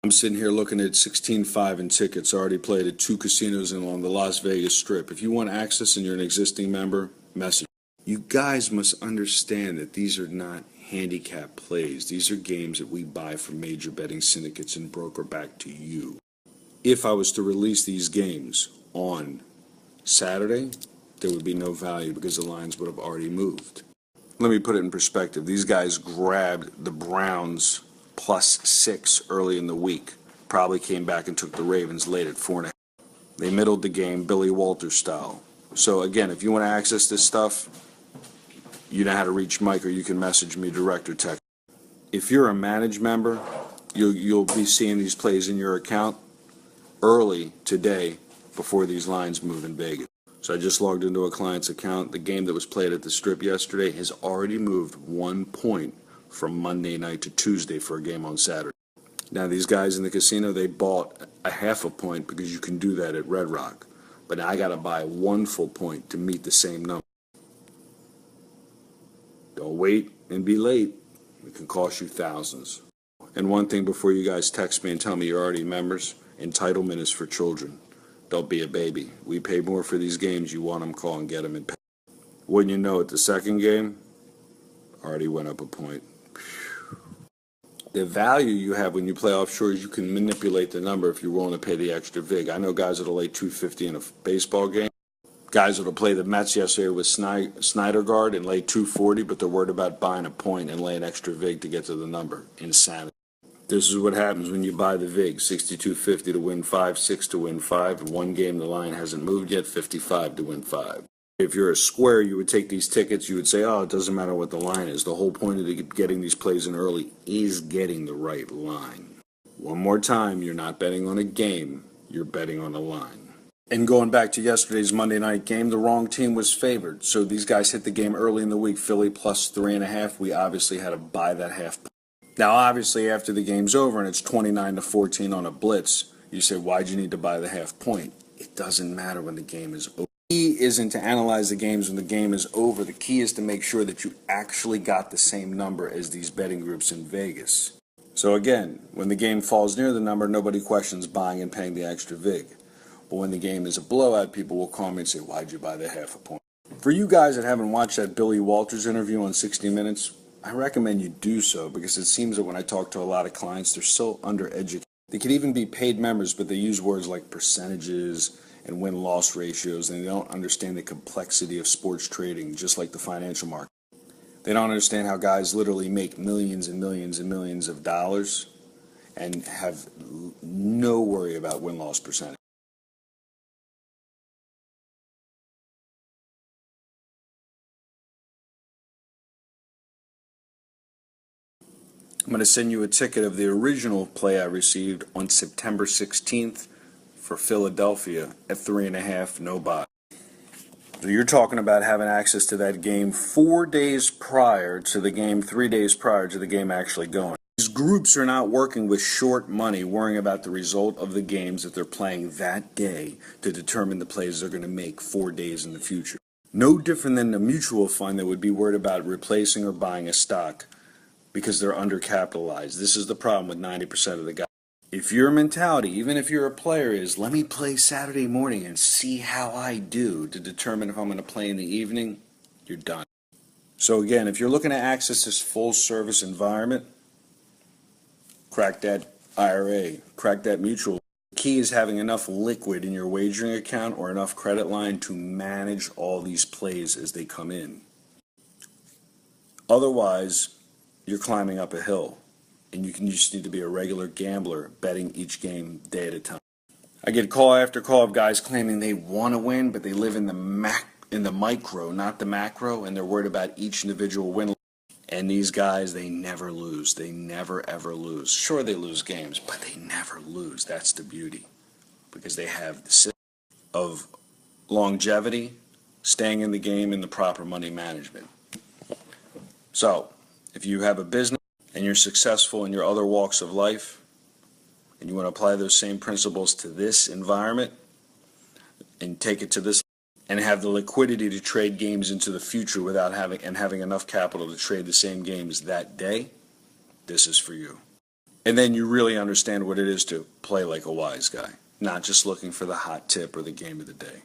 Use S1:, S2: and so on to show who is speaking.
S1: I'm sitting here looking at 16.5 in tickets already played at 2 casinos along the Las Vegas Strip. If you want access and you're an existing member, message. You guys must understand that these are not handicap plays. These are games that we buy from major betting syndicates and broker back to you. If I was to release these games on Saturday, there would be no value because the lines would have already moved. Let me put it in perspective. These guys grabbed the Browns +6 early in the week. Probably came back and took the Ravens late at 4.5. They middled the game Billy Walters style. So again, if you want to access this stuff, you know how to reach Mike, or you can message me direct or text. If you're a managed member, you'll be seeing these plays in your account early today before these lines move in Vegas. So I just logged into a client's account. The game that was played at the Strip yesterday has already moved 1 point from Monday night to Tuesday for a game on Saturday. Now these guys in the casino, they bought a half a point because you can do that at Red Rock. But now I got to buy 1 full point to meet the same number. Don't wait and be late. It can cost you thousands. And one thing before you guys text me and tell me you're already members, entitlement is for children. Don't be a baby. We pay more for these games. You want them, call and get them and pay. Wouldn't you know it, the second game already went up a point. The value you have when you play offshore is you can manipulate the number if you're willing to pay the extra vig. I know guys that'll lay $250 in a baseball game. Guys that'll play the Mets yesterday with Snydergaard and lay $240, but they're worried about buying a point and lay an extra vig to get to the number. Insanity. This is what happens when you buy the vig. 62.50 to win 5, 6 to win 5. In one game the line hasn't moved yet, 55 to win 5. If you're a square, you would take these tickets, you would say, oh, it doesn't matter what the line is. The whole point of getting these plays in early is getting the right line. One more time, you're not betting on a game, you're betting on a line. And going back to yesterday's Monday night game, the wrong team was favored. So these guys hit the game early in the week, Philly +3.5. We obviously had to buy that half. Now, obviously, after the game's over and it's 29-14 on a blitz, you say, why'd you need to buy the half point? It doesn't matter when the game is over. The key isn't to analyze the games when the game is over. The key is to make sure that you actually got the same number as these betting groups in Vegas. So again, when the game falls near the number, nobody questions buying and paying the extra vig. But when the game is a blowout, people will call me and say, why'd you buy the half a point? For you guys that haven't watched that Billy Walters interview on 60 Minutes, I recommend you do so, because it seems that when I talk to a lot of clients, they're so undereducated. They could even be paid members, but they use words like percentages and win-loss ratios, and they don't understand the complexity of sports trading, just like the financial market. They don't understand how guys literally make millions and millions and millions of dollars and have no worry about win-loss percentage. I'm going to send you a ticket of the original play I received on September 16th for Philadelphia at 3.5, no buy. So you're talking about having access to that game 4 days prior to the game, 3 days prior to the game actually going. These groups are not working with short money, worrying about the result of the games that they're playing that day to determine the plays they're going to make 4 days in the future. No different than a mutual fund that would be worried about replacing or buying a stock because they're undercapitalized. This is the problem with 90% of the guys. If your mentality, even if you're a player, is let me play Saturday morning and see how I do to determine if I'm going to play in the evening, you're done. So again, if you're looking to access this full service environment, crack that IRA, crack that mutual. The key is having enough liquid in your wagering account or enough credit line to manage all these plays as they come in. Otherwise, you're climbing up a hill, and you just need to be a regular gambler betting each game day at a time. I get call after call of guys claiming they want to win, but they live in the micro, not the macro, and they're worried about each individual win. And these guys, they never lose. They never, ever lose. Sure, they lose games, but they never lose. That's the beauty, because they have the system of longevity, staying in the game, and the proper money management. So, if you have a business and you're successful in your other walks of life, and you want to apply those same principles to this environment and take it to this, and have the liquidity to trade games into the future without having enough capital to trade the same games that day, this is for you. And then you really understand what it is to play like a wise guy, not just looking for the hot tip or the game of the day.